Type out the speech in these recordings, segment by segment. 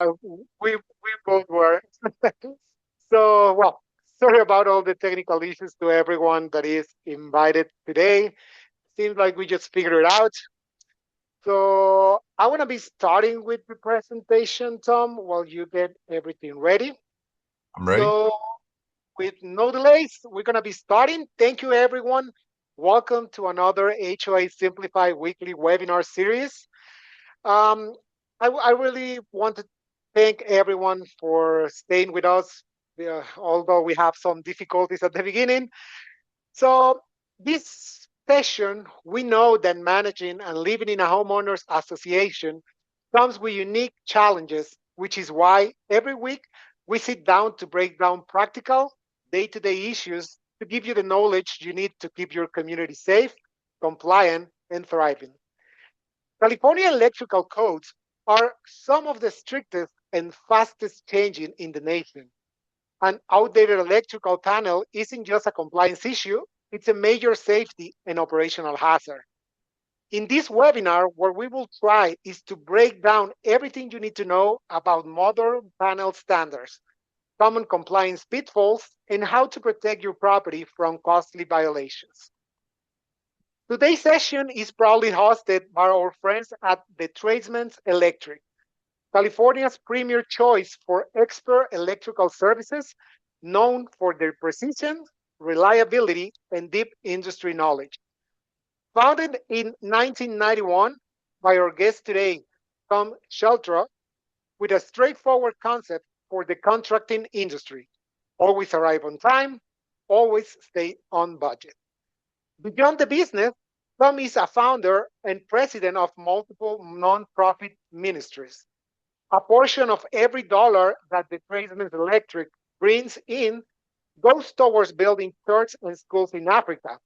Uh, we both were. So, well, sorry about all the technical issues to everyone that is invited today. Seems like we just figured it out. So, I want to be starting with the presentation, Tom, while you get everything ready. I'm ready. So, with no delays, we're going to be starting. Thank you, everyone. Welcome to another HOA Simplified weekly webinar series. Um, I really want to thank everyone for staying with us, although we have some difficulties at the beginning. So, this session, we know that managing and living in a homeowners association comes with unique challenges, which is why every week we sit down to break down practical day to day issues to give you the knowledge you need to keep your community safe, compliant, and thriving. California electrical codes are some of the strictest and fastest changing in the nation. An outdated electrical panel isn't just a compliance issue, it's a major safety and operational hazard. In this webinar, what we will try is to break down everything you need to know about modern panel standards, common compliance pitfalls, and how to protect your property from costly violations. Today's session is proudly hosted by our friends at the Tradesman Electric, California's premier choice for expert electrical services, known for their precision, reliability, and deep industry knowledge. Founded in 1991 by our guest today, Tom Sheltra, with a straightforward concept for the contracting industry. Always arrive on time, always stay on budget. Beyond the business, Tom is a founder and president of multiple nonprofit ministries. A portion of every dollar that the Tradesman Electric brings in goes towards building churches and schools in Africa.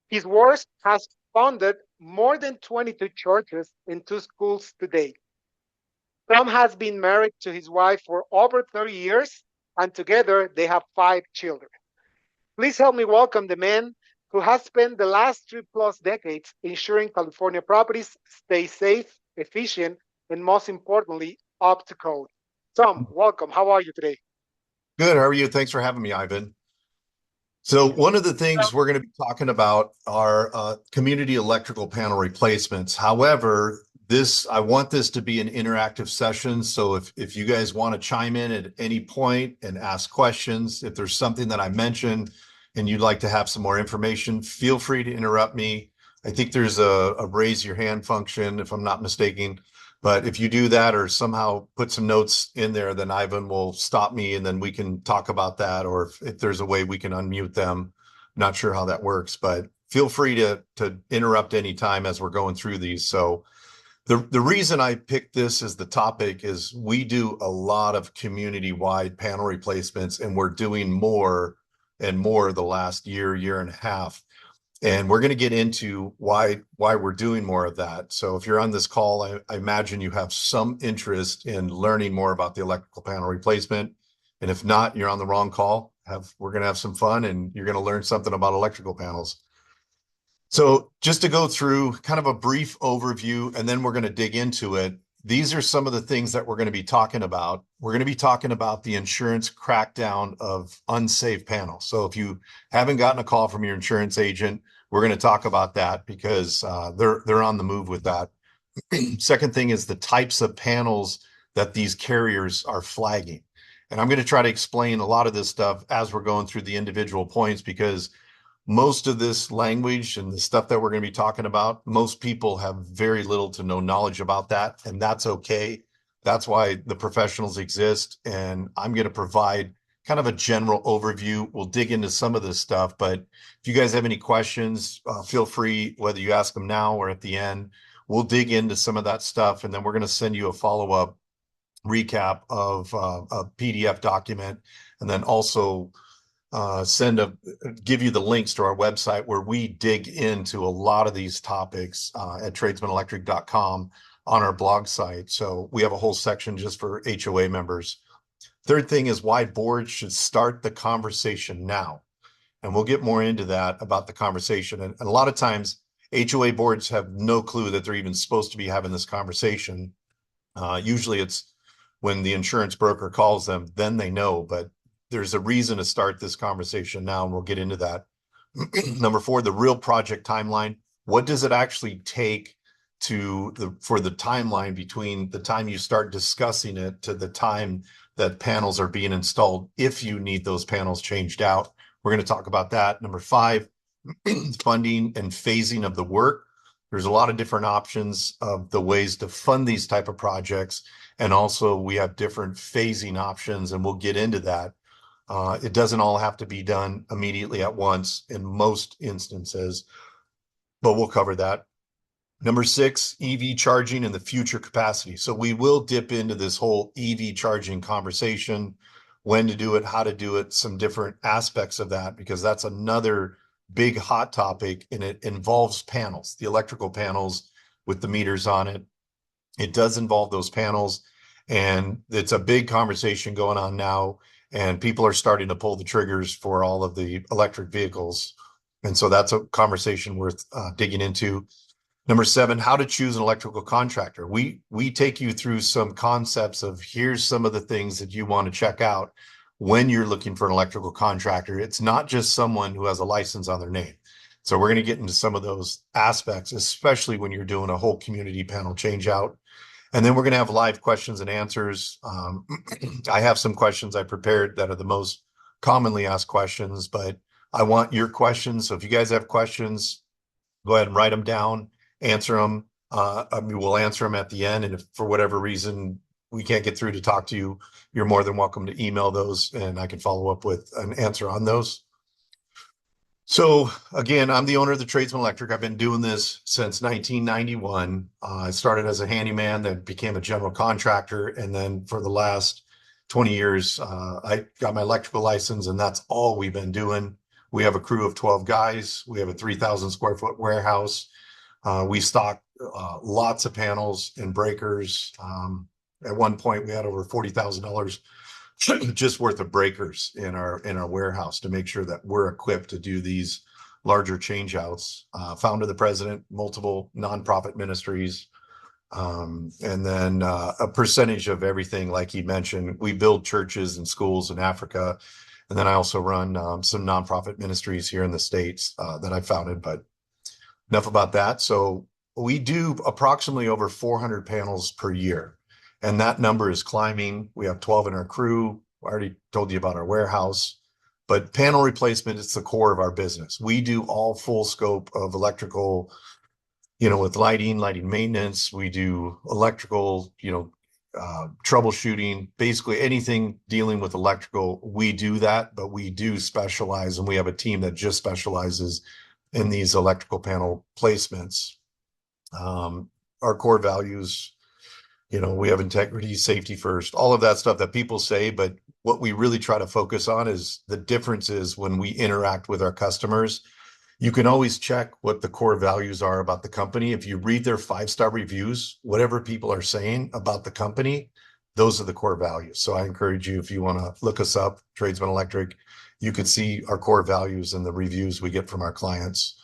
His work has funded more than 22 churches and 2 schools to date. Tom has been married to his wife for over 30 years, and together they have 5 children. Please help me welcome the man who has spent the last 3+ decades ensuring California properties stay safe, efficient, and most importantly, up to code. Tom, welcome. How are you today? Good. How are you? Thanks for having me, Ivan. So one of the things we're going to be talking about are community electrical panel replacements. However, I want this to be an interactive session. So if you guys want to chime in at any point and ask questions, if there's something that I mentioned and you'd like to have some more information, feel free to interrupt me. I think there's a raise your hand function, if I'm not mistaken. But if you do that or somehow put some notes in there, then Ivan will stop me and then we can talk about that. Or if there's a way we can unmute them. Not sure how that works, but feel free to interrupt anytime as we're going through these. So the reason I picked this as the topic is we do a lot of community-wide panel replacements, and we're doing more and more the last year and a half. And we're going to get into why we're doing more of that. So if you're on this call, I imagine you have some interest in learning more about the electrical panel replacement. And if not, you're on the wrong call. We're going to have some fun and you're going to learn something about electrical panels. So just to go through kind of a brief overview, and then we're going to dig into it. These are some of the things that we're going to be talking about. We're going to be talking about the insurance crackdown of unsafe panels. So if you haven't gotten a call from your insurance agent, we're going to talk about that because they're on the move with that. Second thing is the types of panels that these carriers are flagging. And I'm going to try to explain a lot of this stuff as we're going through the individual points because most of this language and the stuff that we're going to be talking about, most people have very little to no knowledge about that, and that's okay. That's why the professionals exist, and I'm going to provide kind of a general overview. We'll dig into some of this stuff, but if you guys have any questions, feel free, whether you ask them now or at the end. We'll dig into some of that stuff, and then we're going to send you a follow-up recap of a PDF document, and then also give you the links to our website where we dig into a lot of these topics at tradesmanelectric.com on our blog site. So we have a whole section just for HOA members. Third thing is why boards should start the conversation now. And we'll get more into that about the conversation. And a lot of times HOA boards have no clue that they're even supposed to be having this conversation. Usually it's when the insurance broker calls them, then they know. But there's a reason to start this conversation now, and we'll get into that. Number 4, the real project timeline. What does it actually take for the timeline between the time you start discussing it to the time that panels are being installed, if you need those panels changed out? We're going to talk about that. Number 5, funding and phasing of the work. There's a lot of different options of the ways to fund these type of projects. And also we have different phasing options, and we'll get into that. It doesn't all have to be done immediately at once in most instances, but we'll cover that. Number 6, EV charging and the future capacity. So we will dip into this whole EV charging conversation, when to do it, how to do it, some different aspects of that, because that's another big hot topic, and it involves panels, the electrical panels with the meters on it. It does involve those panels, and it's a big conversation going on now, and people are starting to pull the triggers for all of the electric vehicles. And so that's a conversation worth digging into. Number 7, how to choose an electrical contractor. We take you through some concepts of, here's some of the things that you want to check out when you're looking for an electrical contractor. It's not just someone who has a license on their name. So we're going to get into some of those aspects, especially when you're doing a whole community panel change out. And then we're going to have live questions and answers. I have some questions I prepared that are the most commonly asked questions, but I want your questions. So if you guys have questions, go ahead and write them down, answer them. We'll answer them at the end. And if for whatever reason we can't get through to talk to you, you're more than welcome to email those, and I can follow up with an answer on those. So again, I'm the owner of the Tradesman Electric. I've been doing this since 1991. I started as a handyman, then became a general contractor. And then for the last 20 years, I got my electrical license, and that's all we've been doing. We have a crew of 12 guys. We have a 3,000 square foot warehouse. We stock lots of panels and breakers. At one point, we had over $40,000 just worth of breakers in our warehouse to make sure that we're equipped to do these larger change outs. Founder, the president, multiple nonprofit ministries, and then a percentage of everything, like he mentioned. We build churches and schools in Africa, and then I also run some nonprofit ministries here in the States that I founded. But enough about that. So we do approximately over 400 panels per year, and that number is climbing. We have 12 in our crew. I already told you about our warehouse, but panel replacement is the core of our business. We do all full scope of electrical, with lighting maintenance. We do electrical, troubleshooting, basically anything dealing with electrical. We do that, but we do specialize, and we have a team that just specializes in these electrical panel placements. Our core values, we have integrity, safety first, all of that stuff that people say, but what we really try to focus on is the differences when we interact with our customers. You can always check what the core values are about the company. If you read their 5-star reviews, whatever people are saying about the company, those are the core values. So I encourage you, if you want to look us up, Tradesman Electric, you can see our core values and the reviews we get from our clients.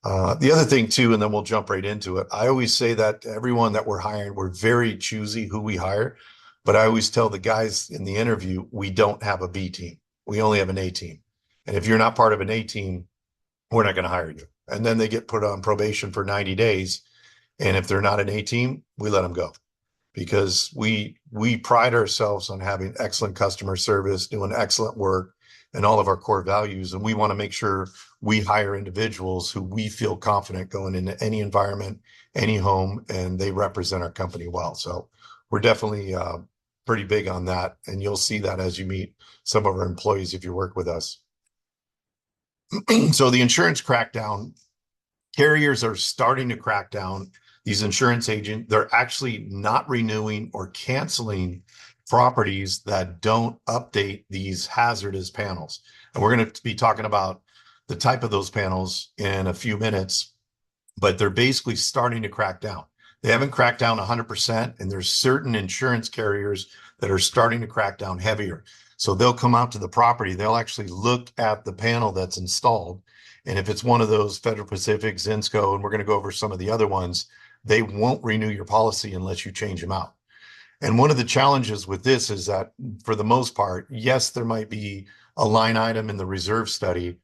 The other thing too, and then we'll jump right into it. I always say that everyone that we're hiring, we're very choosy who we hire, but I always tell the guys in the interview, we don't have a B team. We only have an A team. And if you're not part of an A team, we're not going to hire you. And then they get put on probation for 90 days. And if they're not an A team, we let them go, because we pride ourselves on having excellent customer service, doing excellent work, and all of our core values. And we want to make sure we hire individuals who we feel confident going into any environment, any home, and they represent our company well. So we're definitely pretty big on that. And you'll see that as you meet some of our employees if you work with us. So the insurance crackdown, carriers are starting to crack down. These insurance agents, they're actually not renewing or canceling properties that don't update these hazardous panels. And we're going to be talking about the type of those panels in a few minutes, but they're basically starting to crack down. They haven't cracked down 100%, and there's certain insurance carriers that are starting to crack down heavier. So they'll come out to the property, they'll actually look at the panel that's installed. And if it's one of those Federal Pacific, Zinsco, and we're going to go over some of the other ones, they won't renew your policy unless you change them out. And one of the challenges with this is that for the most part, yes, there might be a line item in the reserve study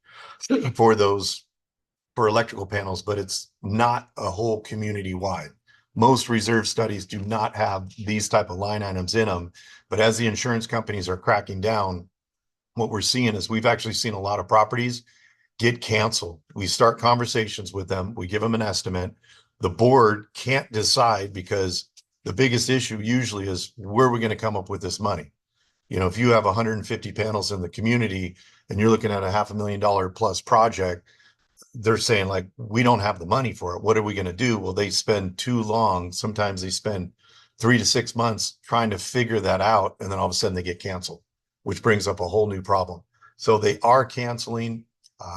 for those for electrical panels, but it's not a whole community wide. Most reserve studies do not have these type of line items in them. But as the insurance companies are cracking down, what we're seeing is we've actually seen a lot of properties get canceled. We start conversations with them, we give them an estimate. The board can't decide because the biggest issue usually is where are we going to come up with this money? You know, if you have 150 panels in the community and you're looking at a $500,000 plus project, they're saying like, we don't have the money for it. What are we going to do? Well, they spend too long. Sometimes they spend 3 to 6 months trying to figure that out. And then all of a sudden they get canceled, which brings up a whole new problem. So they are canceling.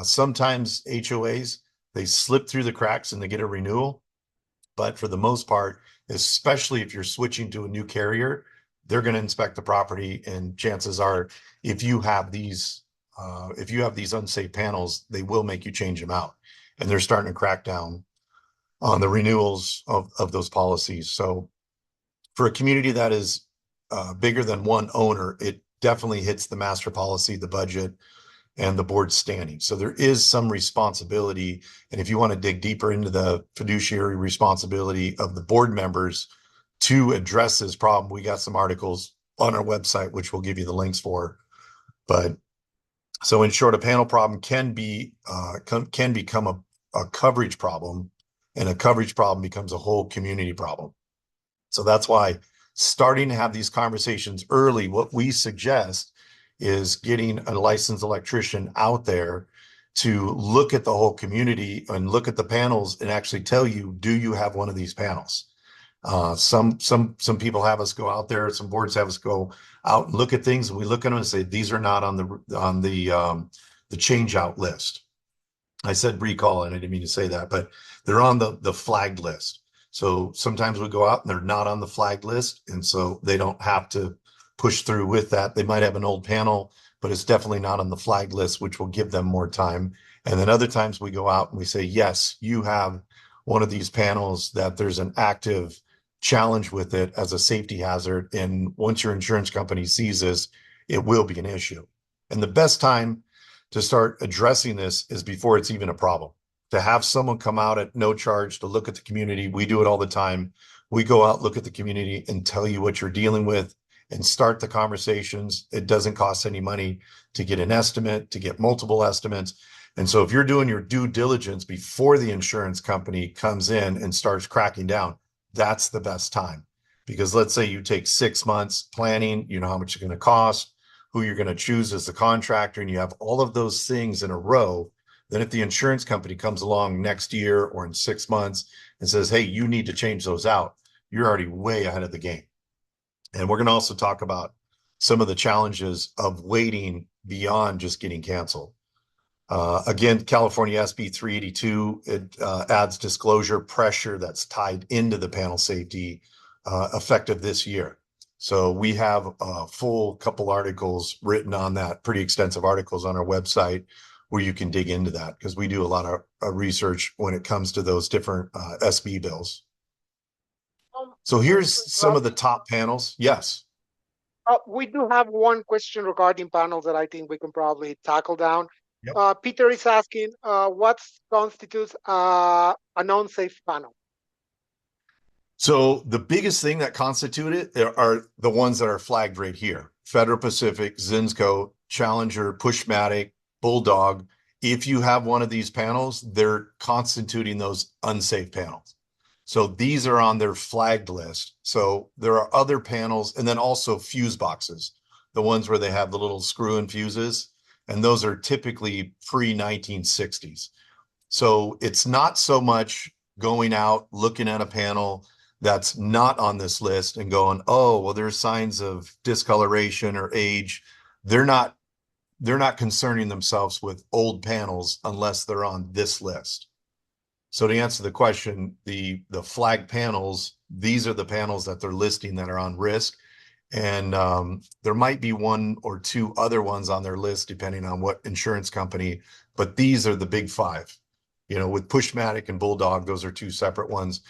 Sometimes HOAs, they slip through the cracks and they get a renewal. But for the most part, especially if you're switching to a new carrier, they're going to inspect the property. And chances are, if you have these unsafe panels, they will make you change them out. And they're starting to crack down on the renewals of those policies. So for a community that is bigger than one owner, it definitely hits the master policy, the budget, and the board standing. So there is some responsibility. And if you want to dig deeper into the fiduciary responsibility of the board members to address this problem, we got some articles on our website, which we'll give you the links for. But so in short, a panel problem can become a coverage problem, and a coverage problem becomes a whole community problem. So that's why starting to have these conversations early, what we suggest is getting a licensed electrician out there to look at the whole community and look at the panels and actually tell you, do you have one of these panels? Some people have us go out there. Some boards have us go out and look at things, and we look at them and say these are not on the change out list. I said recall, and I didn't mean to say that, but they're on the flagged list. So sometimes we go out and they're not on the flagged list, and so they don't have to push through with that. They might have an old panel, but it's definitely not on the flagged list, which will give them more time. And then other times we go out and we say, yes, you have one of these panels that there's an active challenge with it as a safety hazard. And once your insurance company sees this, it will be an issue. And the best time to start addressing this is before it's even a problem. To have someone come out at no charge to look at the community. We do it all the time. We go out, look at the community, and tell you what you're dealing with and start the conversations. It doesn't cost any money to get an estimate, to get multiple estimates. And so if you're doing your due diligence before the insurance company comes in and starts cracking down, that's the best time. Because let's say you take 6 months planning, you know how much it's going to cost, who you're going to choose as the contractor, and you have all of those things in a row. Then if the insurance company comes along next year or in 6 months and says, hey, you need to change those out, you're already way ahead of the game. And we're going to also talk about some of the challenges of waiting beyond just getting canceled. Again, California SB 382, it adds disclosure pressure that's tied into the panel safety effective this year. So we have a full couple articles written on that, pretty extensive articles on our website where you can dig into that, because we do a lot of research when it comes to those different SB bills. So here's some of the top panels. Yes. We do have one question regarding panels that I think we can probably tackle down. Yep. Peter is asking, what constitutes an unsafe panel? So the biggest thing that constitute it are the ones that are flagged right here. Federal Pacific, Zinsco, Challenger, Pushmatic, Bulldog. If you have one of these panels, they're constituting those unsafe panels. So these are on their flagged list. So there are other panels, and then also fuse boxes, the ones where they have the little screw-in fuses, and those are typically pre-1960s. So it's not so much going out, looking at a panel that's not on this list and going, oh, well, there's signs of discoloration or age. They're not concerning themselves with old panels unless they're on this list. So to answer the question, the flag panels, these are the panels that they're listing that are on risk. And there might be one or two other ones on their list, depending on what insurance company, but these are the big five. You know, with Pushmatic and Bulldog, those are two separate ones.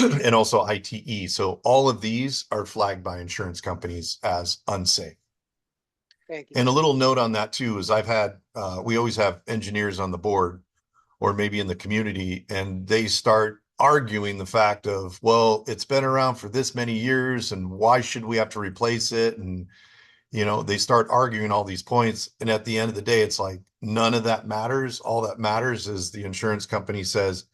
and also ITE. So all of these are flagged by insurance companies as unsafe. Thank you. And a little note on that too is we always have engineers on the board or maybe in the community, and they start arguing the fact of, well, it's been around for this many years, and why should we have to replace it? And, they start arguing all these points. And at the end of the day, it's like, none of that matters. All that matters is the insurance company says,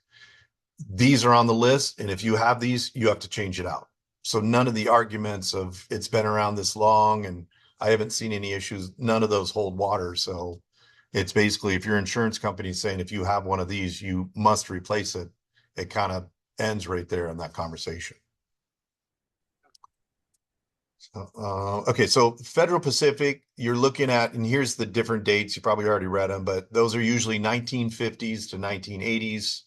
these are on the list, and if you have these, you have to change it out. So none of the arguments of it's been around this long and I haven't seen any issues, none of those hold water. So it's basically, if your insurance company is saying if you have one of these, you must replace it, it kind of ends right there in that conversation. Okay, so Federal Pacific, you're looking at, and here's the different dates. You probably already read them, but those are usually 1950s to 1980s.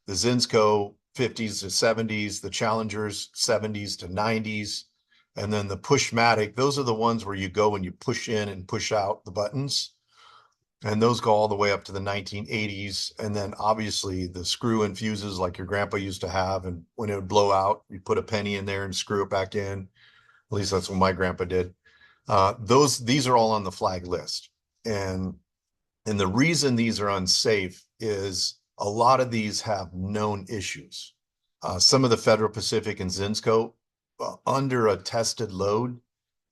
The Zinsco 50s to 70s, the Challengers 70s to 90s, and then the Pushmatic. Those are the ones where you go and you push in and push out the buttons. And those go all the way up to the 1980s. And then obviously the screw in fuses like your grandpa used to have. And when it would blow out, you put a penny in there and screw it back in. At least that's what my grandpa did. These are all on the flag list. And the reason these are unsafe is a lot of these have known issues. Some of the Federal Pacific and Zinsco, under a tested load,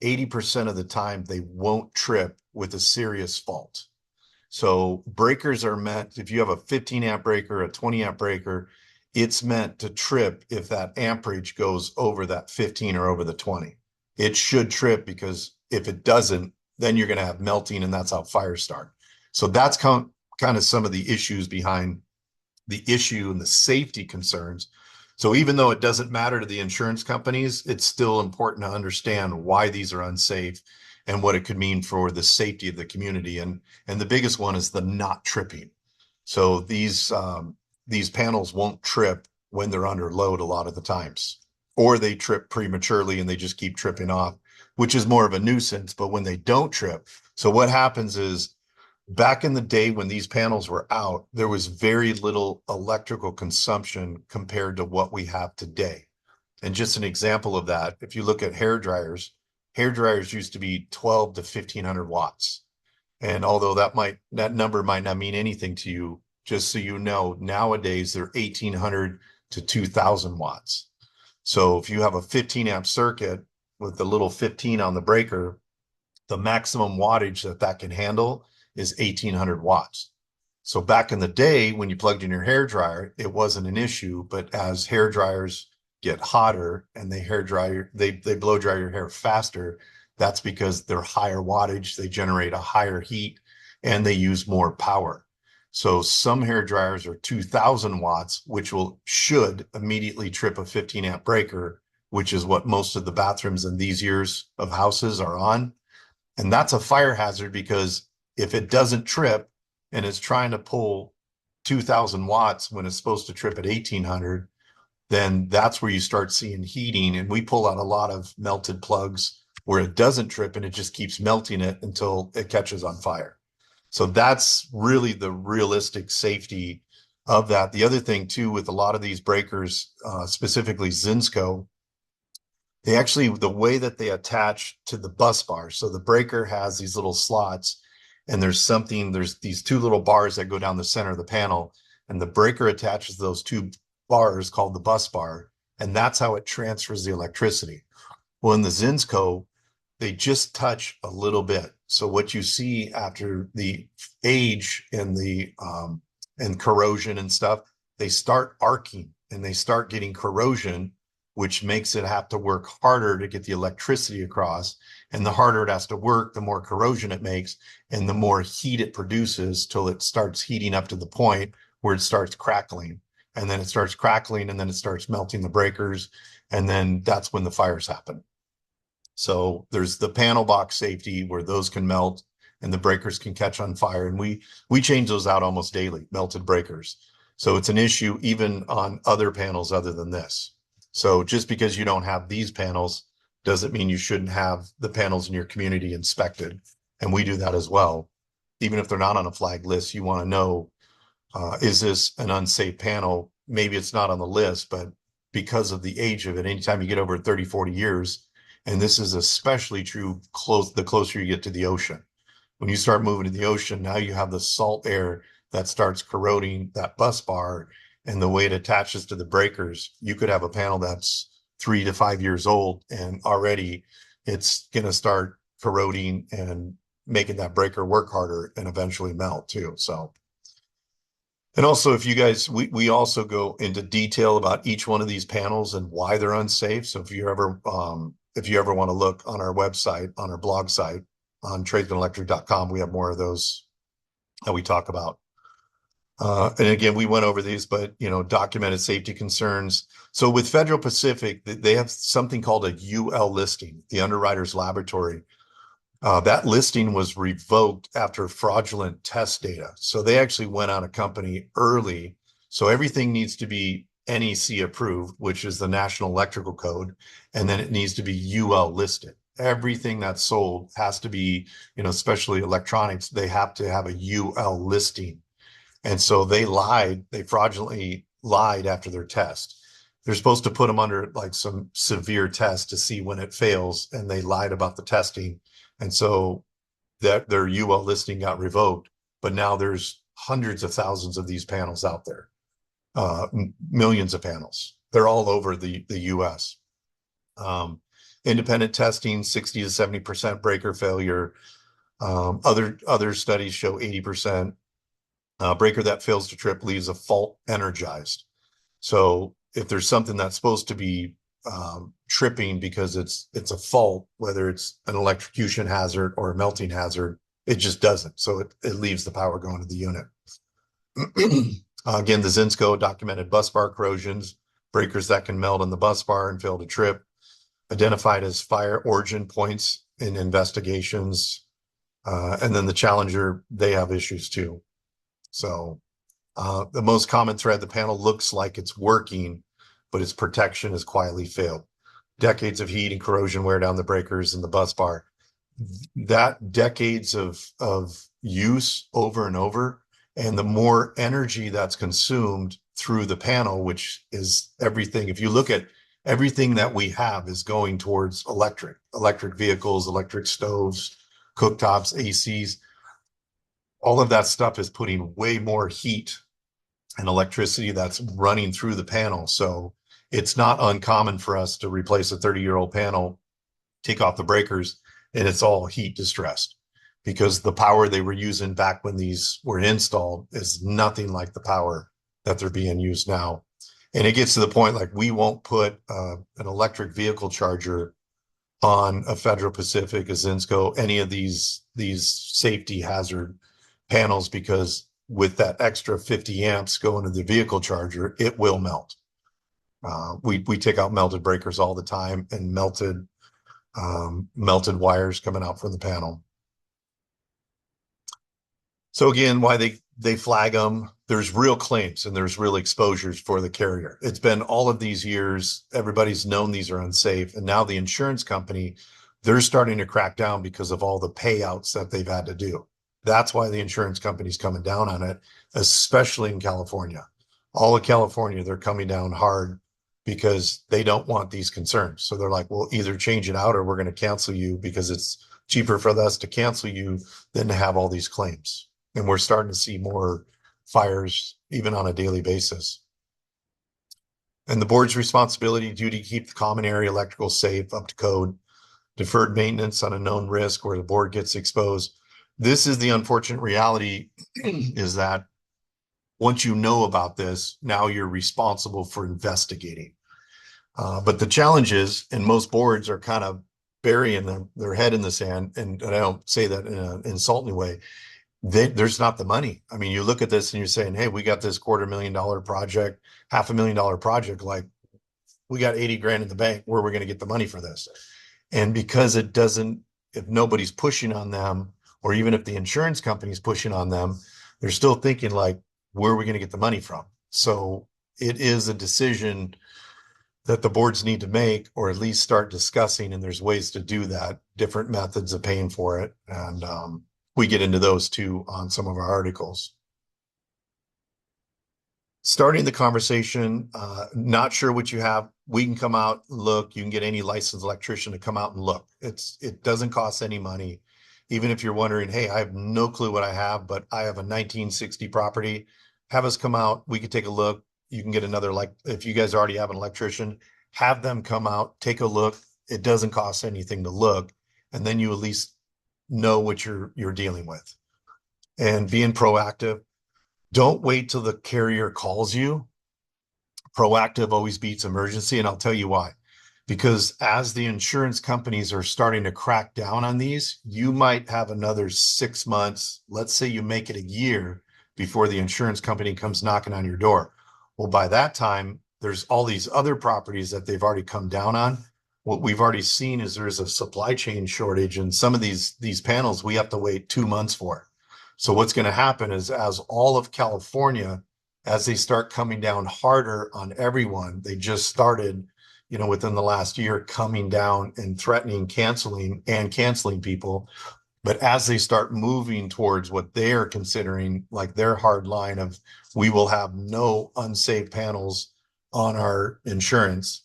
80% of the time they won't trip with a serious fault. So breakers are meant, if you have a 15 amp breaker, a 20 amp breaker, it's meant to trip if that amperage goes over that 15 or over the 20. It should trip, because if it doesn't, then you're going to have melting, and that's how fires start. So that's kind of some of the issues behind the issue and the safety concerns. So even though it doesn't matter to the insurance companies, it's still important to understand why these are unsafe and what it could mean for the safety of the community. And the biggest one is the not tripping. So these panels won't trip when they're under load a lot of the times, or they trip prematurely and they just keep tripping off, which is more of a nuisance. But when they don't trip, so what happens is, back in the day when these panels were out, there was very little electrical consumption compared to what we have today. And just an example of that, if you look at hair dryers used to be 12 to 1500 watts. And although that number might not mean anything to you, just so you know, nowadays they're 1800 to 2000 watts. So if you have a 15 amp circuit with the little 15 on the breaker, the maximum wattage that can handle is 1800 watts. So back in the day when you plugged in your hair dryer, it wasn't an issue. But as hair dryers get hotter and they blow dry your hair faster, that's because they're higher wattage, they generate a higher heat, and they use more power. So some hair dryers are 2000 watts, which should immediately trip a 15 amp breaker, which is what most of the bathrooms in these years of houses are on. And that's a fire hazard, because if it doesn't trip and it's trying to pull 2000 watts when it's supposed to trip at 1800, then that's where you start seeing heating. And we pull out a lot of melted plugs where it doesn't trip and it just keeps melting it until it catches on fire. So that's really the realistic safety of that. The other thing too, with a lot of these breakers, specifically Zinsco, the way that they attach to the bus bar. So the breaker has these little slots, and there's these two little bars that go down the center of the panel, and the breaker attaches those two bars called the bus bar, and that's how it transfers the electricity. Well, in the Zinsco, they just touch a little bit. So what you see after the age and and corrosion and stuff, they start arcing and they start getting corrosion, which makes it have to work harder to get the electricity across. And the harder it has to work, the more corrosion it makes and the more heat it produces, till it starts heating up to the point where it starts crackling. And then it starts crackling, and then it starts melting the breakers. And then that's when the fires happen. So there's the panel box safety where those can melt and the breakers can catch on fire. And we change those out almost daily, melted breakers. So it's an issue even on other panels other than this. So just because you don't have these panels doesn't mean you shouldn't have the panels in your community inspected. And we do that as well. Even if they're not on a flag list, you want to know, is this an unsafe panel? Maybe it's not on the list, but because of the age of it. Anytime you get over 30, 40 years, and this is especially true the closer you get to the ocean. When you start moving to the ocean, now you have the salt air that starts corroding that bus bar, and the way it attaches to the breakers, you could have a panel that's 3 to 5 years old, and already it's going to start corroding and making that breaker work harder and eventually melt too. So, and also if you guys, we also go into detail about each one of these panels and why they're unsafe. So if you ever want to look on our website, on our blog site, on tradesmanelectric.com, we have more of those that we talk about. And again, we went over these, but documented safety concerns. So with Federal Pacific, they have something called a UL listing, the Underwriters Laboratory. That listing was revoked after fraudulent test data. So they actually went on a company early. So everything needs to be NEC approved, which is the National Electrical Code, and then it needs to be UL listed. Everything that's sold has to be, especially electronics, they have to have a UL listing. And so they fraudulently lied after their test. They're supposed to put them under like some severe test to see when it fails, and they lied about the testing. And so that their UL listing got revoked, but now there's hundreds of thousands of these panels out there, millions of panels. They're all over the US. Independent testing, 60 to 70% breaker failure. Other studies show 80%. Breaker that fails to trip leaves a fault energized. So if there's something that's supposed to be tripping because it's a fault, whether it's an electrocution hazard or a melting hazard, it just doesn't. So it leaves the power going to the unit. Again, the Zinsco documented bus bar corrosions, breakers that can melt on the bus bar and fail to trip, identified as fire origin points in investigations. And then the Challenger, they have issues too. So the most common thread, the panel looks like it's working, but its protection has quietly failed. Decades of heat and corrosion wear down the breakers and the bus bar. That decades of use over and over, and the more energy that's consumed through the panel, which is everything. If you look at everything that we have is going towards electric vehicles, electric stoves, cooktops, ACs. All of that stuff is putting way more heat and electricity that's running through the panel. So it's not uncommon for us to replace a 30-year-old panel, take off the breakers, and it's all heat distressed, because the power they were using back when these were installed is nothing like the power that they're being used now. And it gets to the point like we won't put an electric vehicle charger on a Federal Pacific, a Zinsco, any of these safety hazard panels, because with that extra 50 amps going to the vehicle charger, it will melt. We take out melted breakers all the time, and melted wires coming out from the panel. So again, why they flag them, there's real claims and there's real exposures for the carrier. It's been all of these years, everybody's known these are unsafe, and now the insurance company, they're starting to crack down because of all the payouts that they've had to do. That's why the insurance company's coming down on it, especially in California. All of California, they're coming down hard because they don't want these concerns. So they're like, well, either change it out or we're going to cancel you, because it's cheaper for us to cancel you than to have all these claims. And we're starting to see more fires even on a daily basis. And the board's responsibility, duty to keep the common area electrical safe, up to code, deferred maintenance on a known risk where the board gets exposed. This is the unfortunate reality is that once you know about this, now you're responsible for investigating. But the challenge is, and most boards are kind of burying their head in the sand, and I don't say that in an insulting way, there's not the money. I mean, you look at this and you're saying, hey, we got this $250,000 project, $500,000 project, like we got 80 grand in the bank, where we're going to get the money for this? And because it doesn't, if nobody's pushing on them, or even if the insurance company's pushing on them, they're still thinking like, where are we going to get the money from? So it is a decision that the boards need to make, or at least start discussing, and there's ways to do that, different methods of paying for it. And we get into those too on some of our articles. starting the conversation, not sure what you have, we can come out, look, you can get any licensed electrician to come out and look. It doesn't cost any money. Even if you're wondering, hey, I have no clue what I have, but I have a 1960 property, have us come out, we could take a look. You can get another, like, if you guys already have an electrician, have them come out, take a look. It doesn't cost anything to look, and then you at least know what you're dealing with. And being proactive, don't wait till the carrier calls you. Proactive always beats emergency, and I'll tell you why. Because as the insurance companies are starting to crack down on these, you might have another 6 months. Let's say you make it a year before the insurance company comes knocking on your door. Well, by that time, there's all these other properties that they've already come down on. What we've already seen is there's a supply chain shortage, and some of these panels we have to wait 2 months for. So what's going to happen is, as all of California, as they start coming down harder on everyone, they just started, within the last year, coming down and threatening canceling people. But as they start moving towards what they are considering like their hard line of, we will have no unsaved panels on our insurance,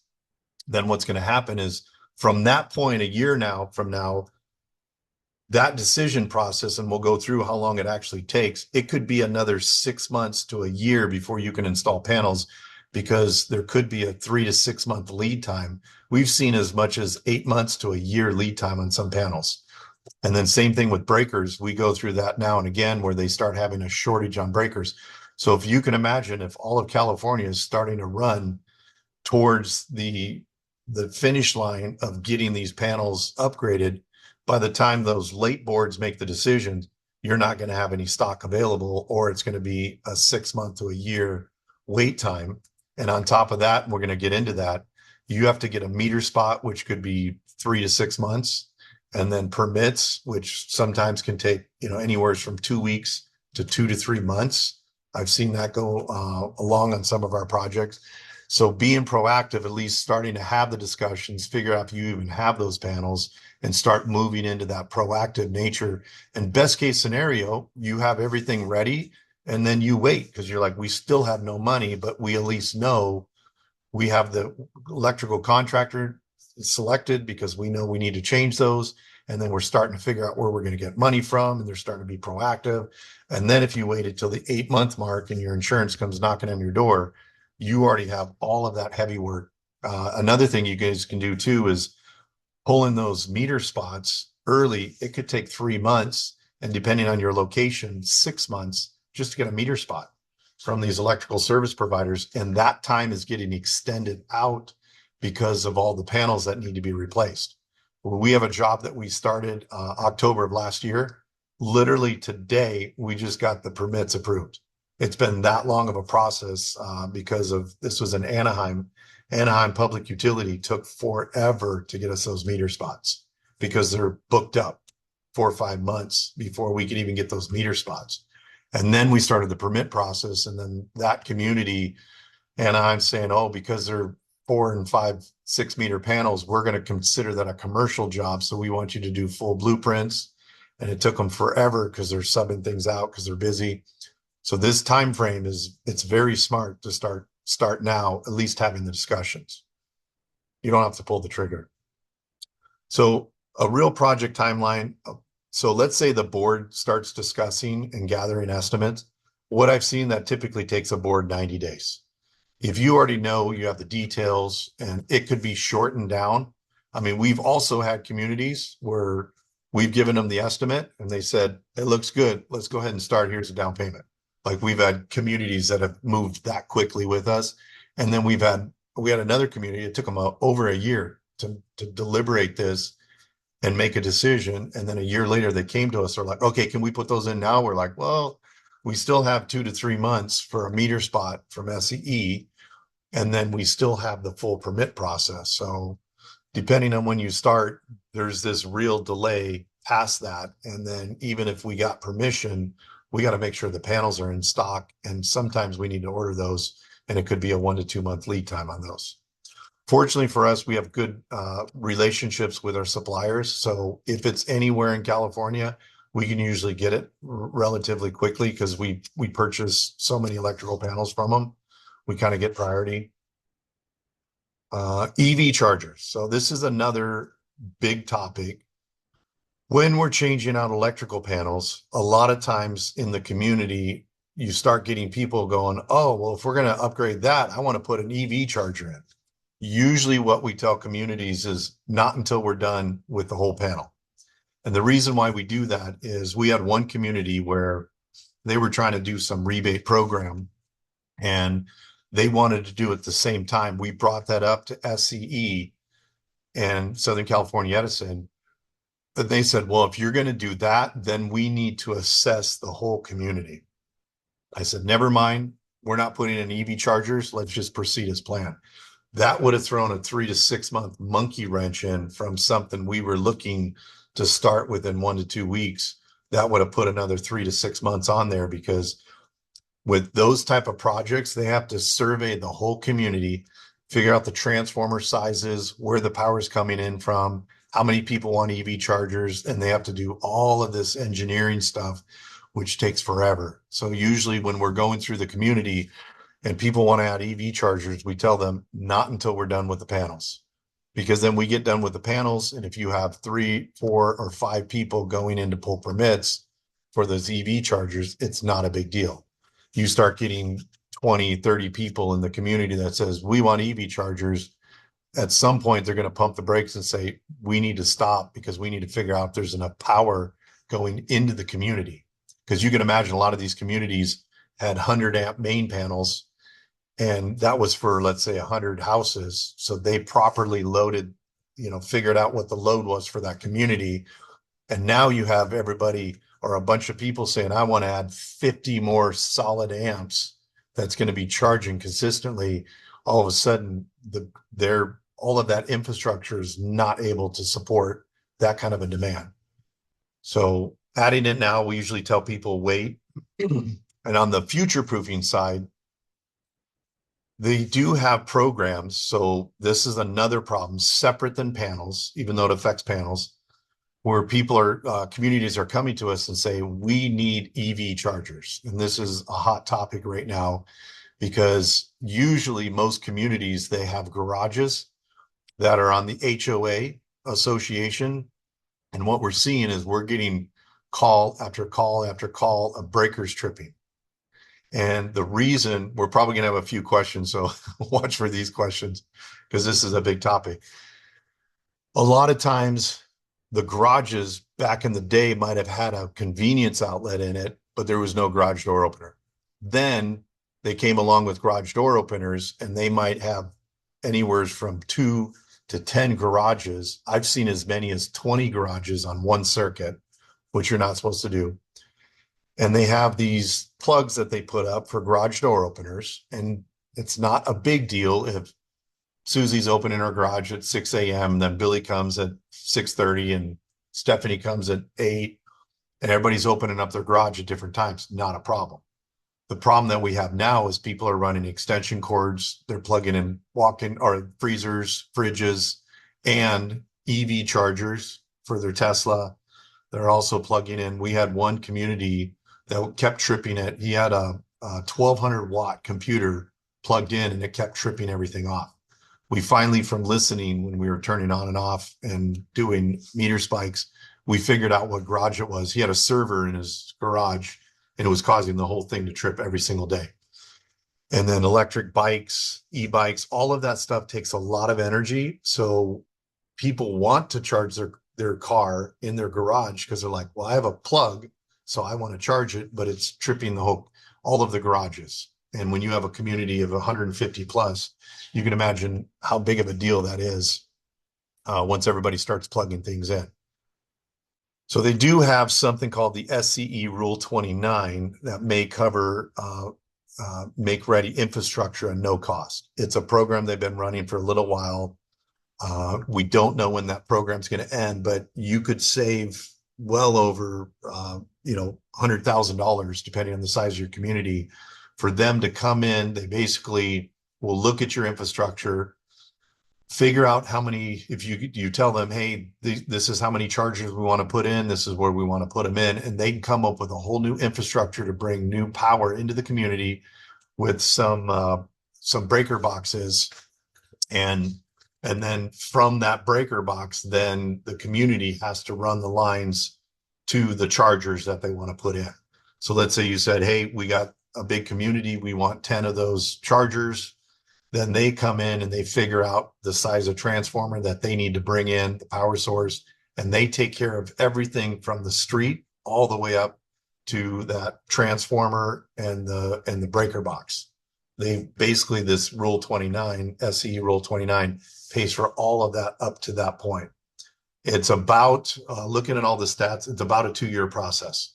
then what's going to happen is, from that point, a year now from now, that decision process, and we'll go through how long it actually takes. It could be another 6 months to a year before you can install panels, because there could be a 3 to 6 month lead time. We've seen as much as 8 months to a year lead time on some panels. And then same thing with breakers. We go through that now and again where they start having a shortage on breakers. So if you can imagine, if all of California is starting to run towards the finish line of getting these panels upgraded, by the time those late boards make the decision, you're not going to have any stock available, or it's going to be a 6 month to a year wait time. And on top of that, we're going to get into that, you have to get a meter spot, which could be 3 to 6 months, and then permits, which sometimes can take, anywhere from 2 weeks to 2 to 3 months. I've seen that go along on some of our projects. So being proactive, at least starting to have the discussions, figure out if you even have those panels, and start moving into that proactive nature. And best case scenario, you have everything ready, and then you wait, because you're like, we still have no money, but we at least know we have the electrical contractor selected, because we know we need to change those. And then we're starting to figure out where we're going to get money from, and they're starting to be proactive. And then if you waited till the 8 month mark and your insurance comes knocking on your door, you already have all of that heavy work. Another thing you guys can do too is pull in those meter spots early. It could take 3 months, and depending on your location, 6 months just to get a meter spot from these electrical service providers. And that time is getting extended out because of all the panels that need to be replaced. We have a job that we started October of last year. Literally today, we just got the permits approved. It's been that long of a process because of, this was in Anaheim. Anaheim Public Utility took forever to get us those meter spots, because they're booked up 4 or 5 months before we could even get those meter spots. And then we started the permit process, and then that community, Anaheim, saying, oh, because they're 4 and 5, 6 meter panels, we're going to consider that a commercial job. So we want you to do full blueprints. And it took them forever because they're subbing things out because they're busy. So this time frame it's very smart to start now, at least having the discussions. You don't have to pull the trigger. So a real project timeline. So let's say the board starts discussing and gathering estimates. What I've seen, that typically takes a board 90 days. If you already know, you have the details, and it could be shortened down. I mean, we've also had communities where we've given them the estimate and they said, it looks good, let's go ahead and start, here's a down payment. Like, we've had communities that have moved that quickly with us. And then we had another community, it took them over a year to deliberate this and make a decision. And then a year later, they came to us, they're like, okay, can we put those in now? We're like, well, we still have 2 to 3 months for a meter spot from SCE. And then we still have the full permit process. So depending on when you start, there's this real delay past that. And then even if we got permission, we got to make sure the panels are in stock. And sometimes we need to order those, and it could be a 1 to 2 month lead time on those. Fortunately for us, we have good relationships with our suppliers. So if it's anywhere in California, we can usually get it relatively quickly, because we purchase so many electrical panels from them. we kind of get priority. EV chargers. So this is another big topic. When we're changing out electrical panels, a lot of times in the community, you start getting people going, oh, well, if we're going to upgrade that, I want to put an EV charger in. Usually what we tell communities is not until we're done with the whole panel. And the reason why we do that is we had one community where they were trying to do some rebate program and they wanted to do it at the same time. We brought that up to SCE and Southern California Edison. But they said, well, if you're going to do that, then we need to assess the whole community. I said, never mind. We're not putting in EV chargers. Let's just proceed as planned. That would have thrown a 3 to 6 month monkey wrench in from something we were looking to start within 1 to 2 weeks. That would have put another 3 to 6 months on there because with those type of projects, they have to survey the whole community, figure out the transformer sizes, where the power is coming in from, how many people want EV chargers, and they have to do all of this engineering stuff, which takes forever. So usually when we're going through the community and people want to add EV chargers, we tell them not until we're done with the panels. Because then we get done with the panels, and if you have 3, 4, or 5 people going in to pull permits for those EV chargers, it's not a big deal. You start getting 20, 30 people in the community that says, we want EV chargers. At some point, they're going to pump the brakes and say, we need to stop because we need to figure out if there's enough power going into the community. Because you can imagine a lot of these communities had 100 amp main panels, and that was for, let's say, 100 houses. So they properly loaded, figured out what the load was for that community. And now you have everybody or a bunch of people saying, I want to add 50 more solid amps that's going to be charging consistently. All of a sudden, all of that infrastructure is not able to support that kind of a demand. So adding it now, we usually tell people wait. And on the future proofing side, they do have programs. So this is another problem separate than panels, even though it affects panels, where communities are coming to us and say, we need EV chargers. And this is a hot topic right now because usually most communities, they have garages that are on the HOA association. And what we're seeing is we're getting call after call after call of breakers tripping. And the reason, we're probably going to have a few questions, so watch for these questions because this is a big topic. A lot of times the garages back in the day might have had a convenience outlet in it, but there was no garage door opener. Then they came along with garage door openers and they might have anywhere from 2 to 10 garages. I've seen as many as 20 garages on one circuit, which you're not supposed to do. And they have these plugs that they put up for garage door openers. And it's not a big deal if Susie's opening her garage at 6 a.m. Then Billy comes at 6:30 and Stephanie comes at 8 and everybody's opening up their garage at different times. Not a problem. The problem that we have now is people are running extension cords. They're plugging in walk-in or freezers, fridges, and EV chargers for their Tesla. They're also plugging in. We had one community that kept tripping it. He had a 1200 watt computer plugged in and it kept tripping everything off. We finally, from listening when we were turning on and off and doing meter spikes, we figured out what garage it was. He had a server in his garage and it was causing the whole thing to trip every single day. And then electric bikes, e-bikes, all of that stuff takes a lot of energy. So people want to charge their car in their garage because they're like, well, I have a plug, so I want to charge it, but it's tripping all of the garages. And when you have a community of 150 plus, you can imagine how big of a deal that is once everybody starts plugging things in. So they do have something called the SCE Rule 29 that may cover make-ready infrastructure at no cost. It's a program they've been running for a little while. We don't know when that program's going to end, but you could save well over, $100,000 depending on the size of your community for them to come in. They basically will look at your infrastructure, figure out how many, if you tell them, hey, this is how many chargers we want to put in, this is where we want to put them in, and they can come up with a whole new infrastructure to bring new power into the community with some some breaker boxes, and then from that breaker box, then the community has to run the lines to the chargers that they want to put in. So let's say you said, hey, we got a big community, we want 10 of those chargers. Then they come in and they figure out the size of transformer that they need to bring in, the power source, and they take care of everything from the street all the way up to that transformer and the breaker box. They basically, this Rule 29, SCE Rule 29, pays for all of that up to that point. It's about, looking at all the stats, it's about a 2-year process.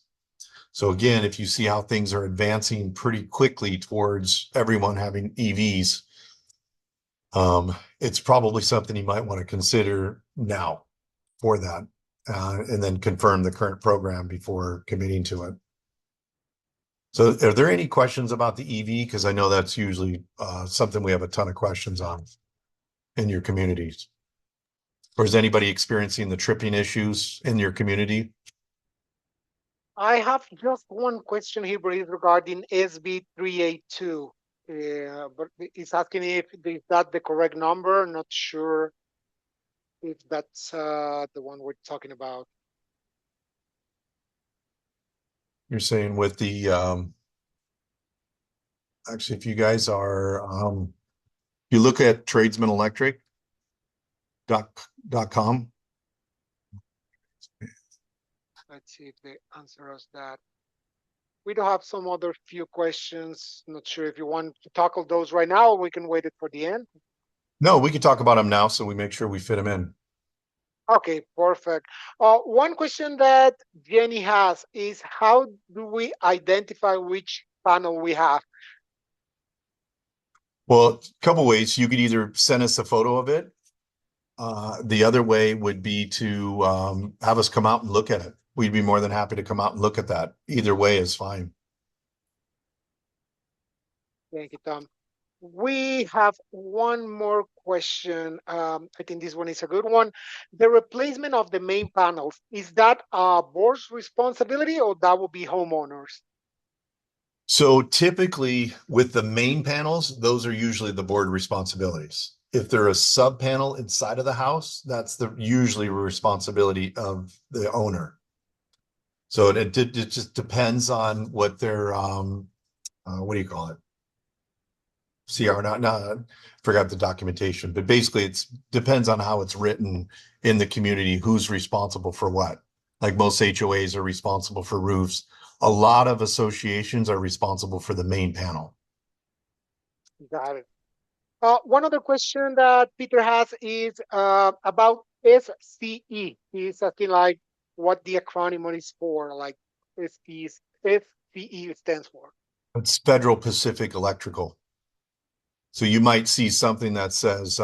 So again, if you see how things are advancing pretty quickly towards everyone having EVs, it's probably something you might want to consider now for that, and then confirm the current program before committing to it. So are there any questions about the EV? Because I know that's usually something we have a ton of questions on in your communities. Or is anybody experiencing the tripping issues in your community? I have just one question here, but it's regarding SB 382. But it's asking if is that the correct number. Not sure if that's the one we're talking about. You're saying with the actually, if you guys are you look at tradesmanelectric.com. Let's see if they answer us that. We do have some other few questions. Not sure if you want to tackle those right now, or we can wait it for the end. No, we can talk about them now so we make sure we fit them in. Okay, perfect. One question that Jenny has is, how do we identify which panel we have? Well, a couple ways. You could either send us a photo of it. The other way would be to have us come out and look at it. We'd be more than happy to come out and look at that. Either way is fine. Thank you, Tom. We have one more question. I think this one is a good one. The replacement of the main panels, is that a board's responsibility, or that will be homeowners? So typically with the main panels, those are usually the board responsibilities. If they're a sub panel inside of the house, that's the usually responsibility of the owner. So it just depends on what their what do you call it? CR, not forgot the documentation, but basically it's depends on how it's written in the community, who's responsible for what. Like most HOAs are responsible for roofs. A lot of associations are responsible for the main panel. Got it. One other question that Peter has is about SCE. He's asking like what the acronym is for, like SCE stands for. It's Federal Pacific Electrical. So you might see something that says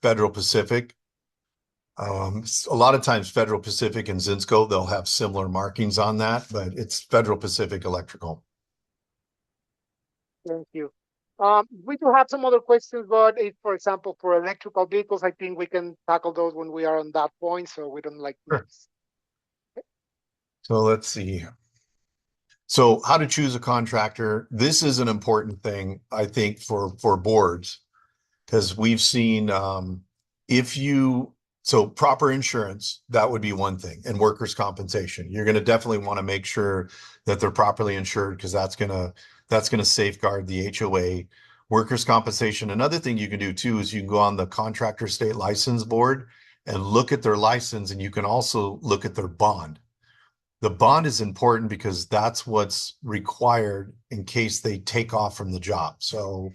Federal Pacific. A lot of times Federal Pacific and Zinsco, they'll have similar markings on that, but it's Federal Pacific Electrical. Thank you. We do have some other questions, but if, for example, for electrical vehicles, I think we can tackle those when we are on that point, so we don't like Sure. this. So let's see. So how to choose a contractor. This is an important thing, I think, for boards, because we've seen so proper insurance, that would be one thing, and workers' compensation. You're going to definitely want to make sure that they're properly insured, because that's going to safeguard the HOA. Workers' compensation. Another thing you can do too is you can go on the contractor state license board and look at their license, and you can also look at their bond. The bond is important because that's what's required in case they take off from the job. So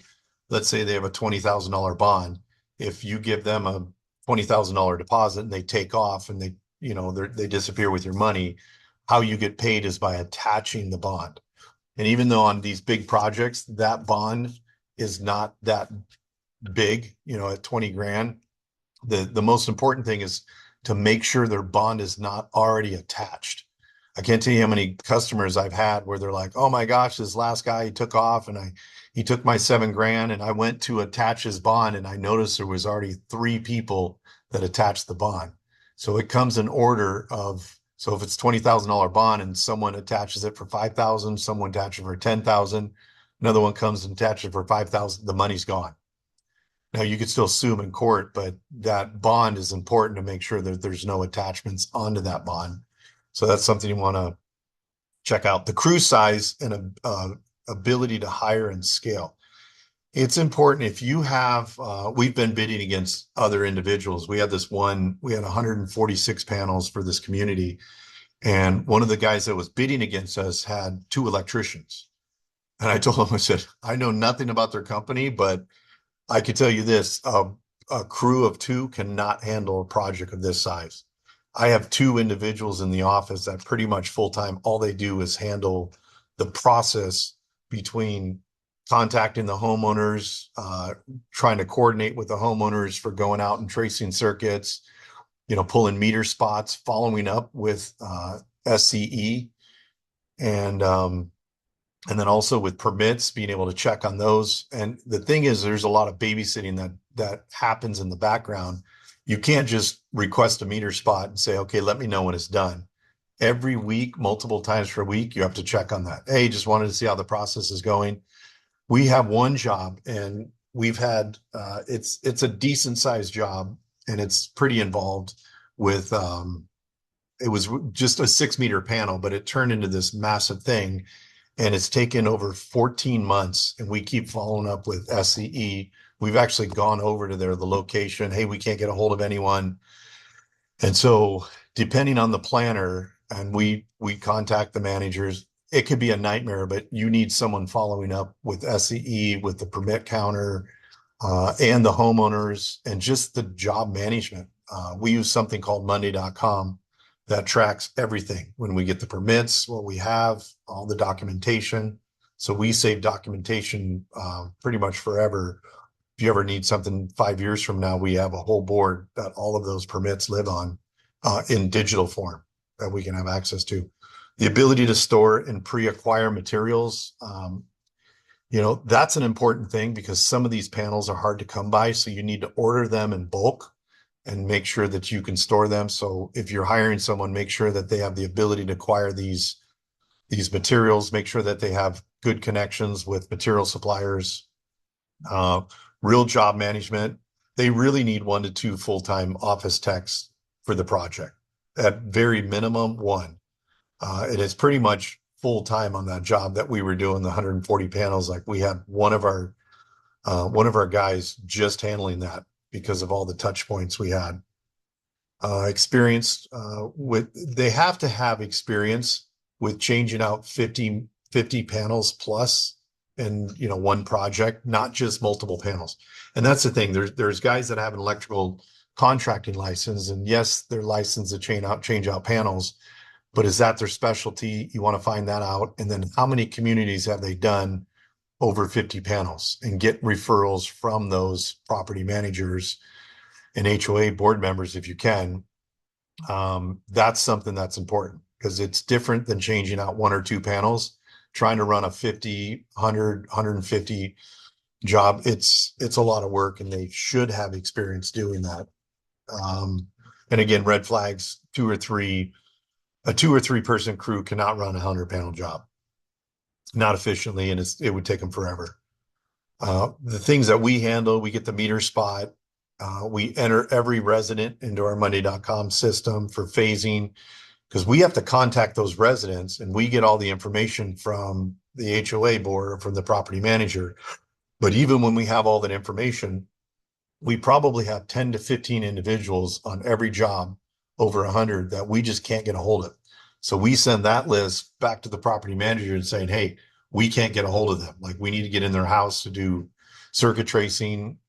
let's say they have a $20,000 bond. If you give them a $20,000 deposit and they take off and they disappear with your money, how you get paid is by attaching the bond. And even though on these big projects, that bond is not that big, at 20 grand, the most important thing is to make sure their bond is not already attached. I can't tell you how many customers I've had where they're like, oh my gosh, this last guy, he took off and he took my 7 grand, and I went to attach his bond and I noticed there was already 3 people that attached the bond. So it comes in order of, so if it's $20,000 bond and someone attaches it for 5,000, someone attaches it for 10,000, Another one comes and attaches for 5,000, the money's gone. Now you could still sue them in court, but that bond is important to make sure that there's no attachments onto that bond. So that's something you want to check out. The crew size and ability to hire and scale. It's important if you have, we've been bidding against other individuals. We had 146 panels for this community. And one of the guys that was bidding against us had two electricians. And I told him, I said, I know nothing about their company, but I can tell you this, a crew of two cannot handle a project of this size. I have two individuals in the office that pretty much full-time, all they do is handle the process between contacting the homeowners, trying to coordinate with the homeowners for going out and tracing circuits, pulling meter spots, following up with SCE, and then also with permits, being able to check on those. And the thing is, there's a lot of babysitting that happens in the background. You can't just request a meter spot and say, okay, let me know when it's done. Every week, multiple times per week, you have to check on that. Hey, just wanted to see how the process is going. We have one job, and we've had it's a decent sized job, and it's pretty involved with it was just a 6 meter panel, but it turned into this massive thing, and it's taken over 14 months, and we keep following up with SCE. We've actually gone over to the location. Hey, we can't get a hold of anyone. And so depending on the planner, and we contact the managers, it could be a nightmare, but you need someone following up with SCE, with the permit counter, and the homeowners, and just the job management. We use something called Monday.com that tracks everything. When we get the permits, what we have, all the documentation. So we save documentation pretty much forever. If you ever need something 5 years from now, we have a whole board that all of those permits live on in digital form that we can have access to. The ability to store and pre-acquire materials, that's an important thing because some of these panels are hard to come by. So you need to order them in bulk and make sure that you can store them. So if you're hiring someone, make sure that they have the ability to acquire these materials, make sure that they have good connections with material suppliers, real job management. They really need 1 to 2 full-time office techs for the project. At very minimum, 1. It is pretty much full-time on that job that we were doing, the 140 panels. Like we had one of our guys just handling that because of all the touch points we had. They have to have experience with changing out 50 panels plus in one project, not just multiple panels. And that's the thing. There's guys that have an electrical contracting license, and yes, they're licensed to change out panels, but is that their specialty? You want to find that out. And then how many communities have they done over 50 panels, and get referrals from those property managers and HOA board members if you can. That's something that's important because it's different than changing out 1 or 2 panels. Trying to run a 50, 100, 150 job, it's a lot of work, and they should have experience doing that. And again, red flags, a 2 or 3 person crew cannot run a 100 panel job, not efficiently, and it would take them forever. The things that we handle, we get the meter spot. We enter every resident into our Monday.com system for phasing, because we have to contact those residents, and we get all the information from the HOA board or from the property manager. But even when we have all that information, we probably have 10 to 15 individuals on every job over 100 that we just can't get a hold of. So we send that list back to the property manager and saying, hey, we can't get a hold of them. Like, we need to get in their house to do circuit tracing,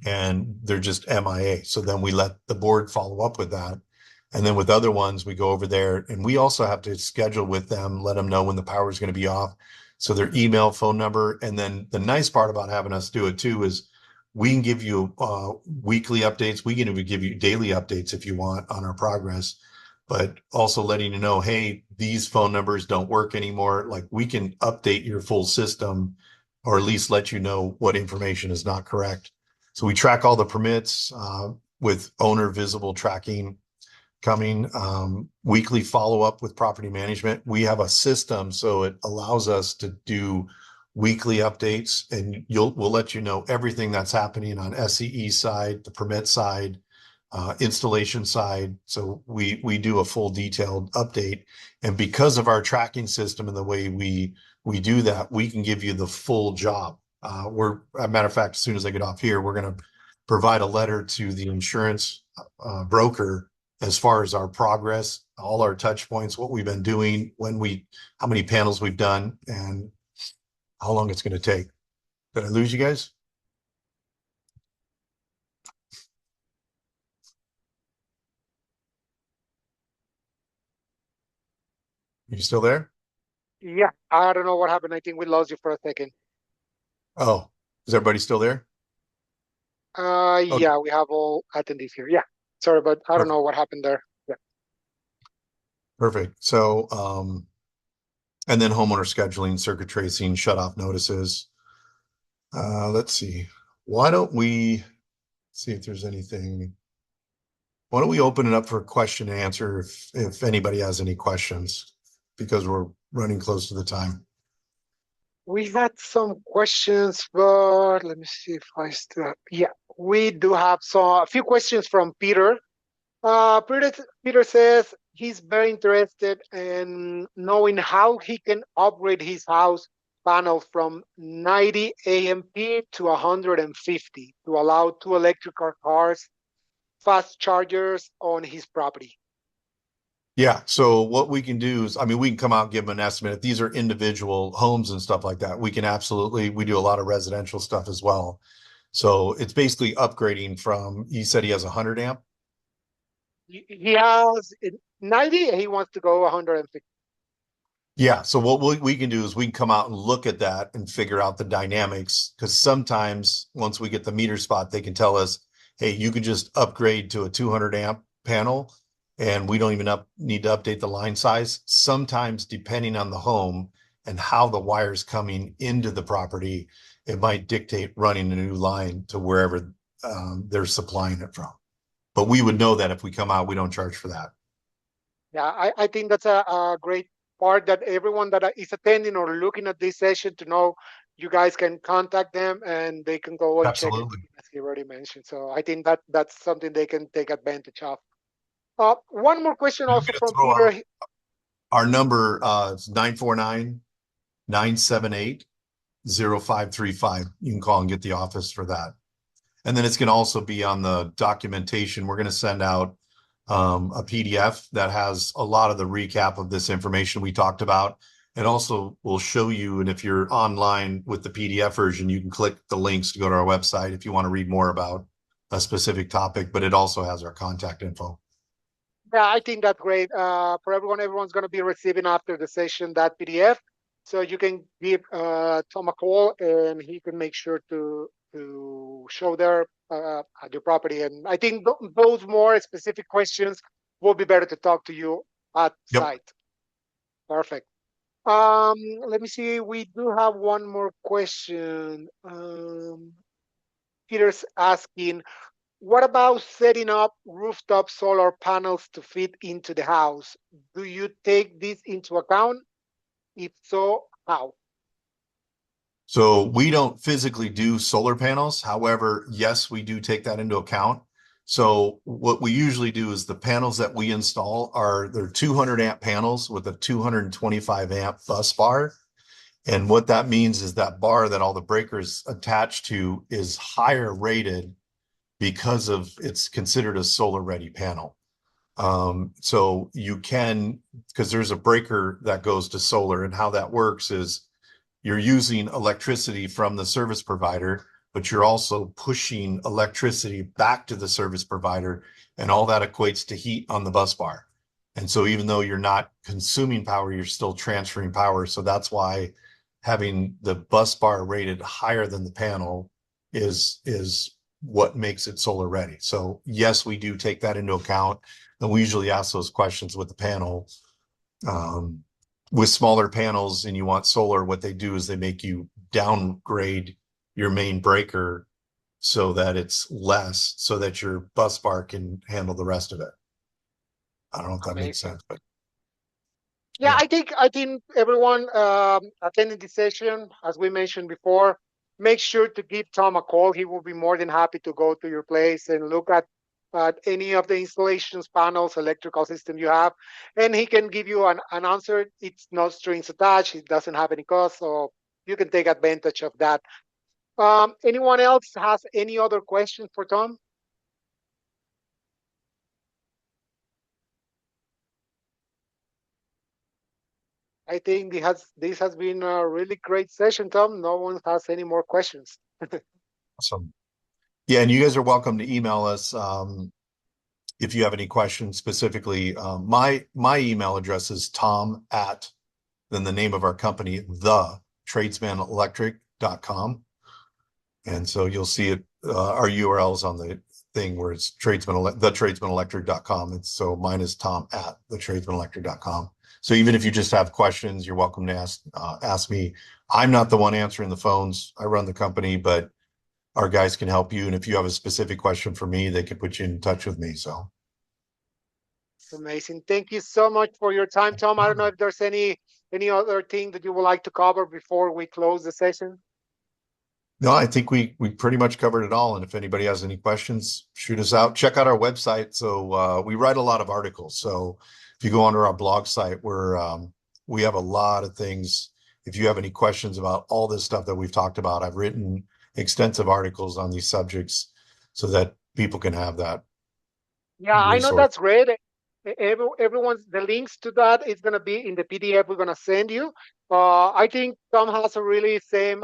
and they're just MIA. So then we let the board follow up with that. And then with other ones, we go over there, and we also have to schedule with them, let them know when the power is going to be off. So their email, phone number. And then the nice part about having us do it too is we can give you weekly updates. We can even give you daily updates if you want on our progress, but also letting you know, hey, these phone numbers don't work anymore. Like, we can update your full system, or at least let you know what information is not correct. So we track all the permits with owner visible tracking coming, weekly follow-up with property management. We have a system, so it allows us to do weekly updates, and we'll let you know everything that's happening on SCE side, the permit side, installation side. So we do a full detailed update, and because of our tracking system and the way we do that, we can give you the full job. As a matter of fact, as soon as I get off here, we're going to provide a letter to the insurance broker as far as our progress, all our touch points, what we've been doing, how many panels we've done, and how long it's going to take. Did I lose you guys? Are you still there? Yeah, I don't know what happened. I think we lost you for a second. Oh, is everybody still there? Okay, Yeah, we have all attendees here. Yeah, sorry, but I don't perfect. know what happened there. Yeah, Perfect. So, and then homeowner scheduling, circuit tracing, shut off notices. Let's see. Why don't we see if there's anything? Why don't we open it up for question and answer if anybody has any questions, because we're running close to the time. we had some questions, but let me see if I still. Yeah, we do have a few questions from Peter. Peter says he's very interested in knowing how he can upgrade his house panel from 90 AMP to 150 to allow two electrical cars fast chargers on his property. Yeah. So what we can do is, I mean, we can come out and give them an estimate. If these are individual homes and stuff like that, we can absolutely, we do a lot of residential stuff as well. So it's basically upgrading from, he said he has a 100 amp. He has 90 and he wants to go 150. Yeah. So what we can do is we can come out and look at that and figure out the dynamics. Because sometimes once we get the meter spot, they can tell us, hey, you can just upgrade to a 200 amp panel and we don't even need to update the line size. Sometimes, depending on the home and how the wire's coming into the property, it might dictate running a new line to wherever they're supplying it from. But we would know that if we come out, we don't charge for that. Yeah, I think that's a great part that everyone that is attending or looking at this session to know you guys can contact them and they can go and check it, Absolutely. as he already mentioned. So I think that's something they can take advantage of. One more question I'm also going to from throw Peter. out our number is 949-978-0535. You can call and get the office for that. And then it's going to also be on the documentation. We're going to send out a PDF that has a lot of the recap of this information we talked about. It also will show you, and if you're online with the PDF version, you can click the links to go to our website if you want to read more about a specific topic, but it also has our contact info. Yeah, I think that's great. For everyone, everyone's going to be receiving after the session that PDF. So you can give Tom a call and he can make sure to show their at your property. And I think those more specific questions will be better to talk to you at Yep. site. Perfect. Let me see. We do have one more question. Peter's asking, what about setting up rooftop solar panels to fit into the house? Do you take this into account? If so, how? So we don't physically do solar panels. However, yes, we do take that into account. So what we usually do is the panels that we install they're 200 amp panels with a 225 amp bus bar. And what that means is that bar that all the breakers attached to is higher rated because of it's considered a solar ready panel. So you can, because there's a breaker that goes to solar, and how that works is you're using electricity from the service provider, but you're also pushing electricity back to the service provider, and all that equates to heat on the bus bar. And so even though you're not consuming power, you're still transferring power. So that's why having the bus bar rated higher than the panel is what makes it solar ready. So yes, we do take that into account. And we usually ask those questions with the panel. Um, with smaller panels and you want solar, what they do is they make you downgrade your main breaker so that it's less, so that your bus bar can handle the rest of it. I don't know if that makes Amazing. sense, but Yeah, I think everyone attending this session, as we mentioned before, make sure to give Tom a call. He will be more than happy to go to your place and look at any of the installations, panels, electrical system you have, and he can give you an answer. It's no strings attached. It doesn't have any cost, so you can take advantage of that. Anyone else has any other questions for Tom? I think this has been a really great session, Tom. No one has any more questions. Awesome. Yeah, and you guys are welcome to email us if you have any questions specifically. My email address is tom at then the name of our company, the tradesmanelectric.com. And so you'll see it, our URLs on the thing where it's tradesmanelectric.com. It's so mine is tom at the tradesmanelectric.com. So even if you just have questions, you're welcome to ask me. I'm not the one answering the phones. I run the company, but our guys can help you. And if you have a specific question for me, they can put you in touch with me. So It's amazing. Thank you so much for your time, Tom. I don't know if there's any other thing that you would like to cover before we close the session. no, I think we pretty much covered it all. And if anybody has any questions, shoot us out. Check out our website. So we write a lot of articles. So if you go onto our blog site, we have a lot of things. If you have any questions about all this stuff that we've talked about, I've written extensive articles on these subjects so that people can have that Yeah, I know resource. that's great. Everyone's the links to that is gonna be in the PDF we're gonna send you. I think Tom has a really same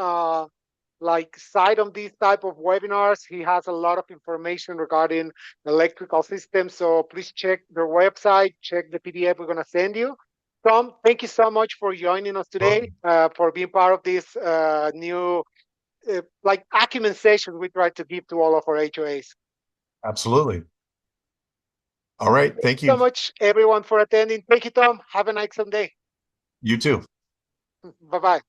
like side on these type of webinars. He has a lot of information regarding electrical systems. So please check their website, check the PDF we're gonna send you. Tom, thank you so much for joining us today, for being part of this new like acumen session we try to give to all of our HOAs. Absolutely. All right. Thank Thank you so you. much, everyone, for attending. Thank you, Tom. Have a nice day. You too. Bye bye.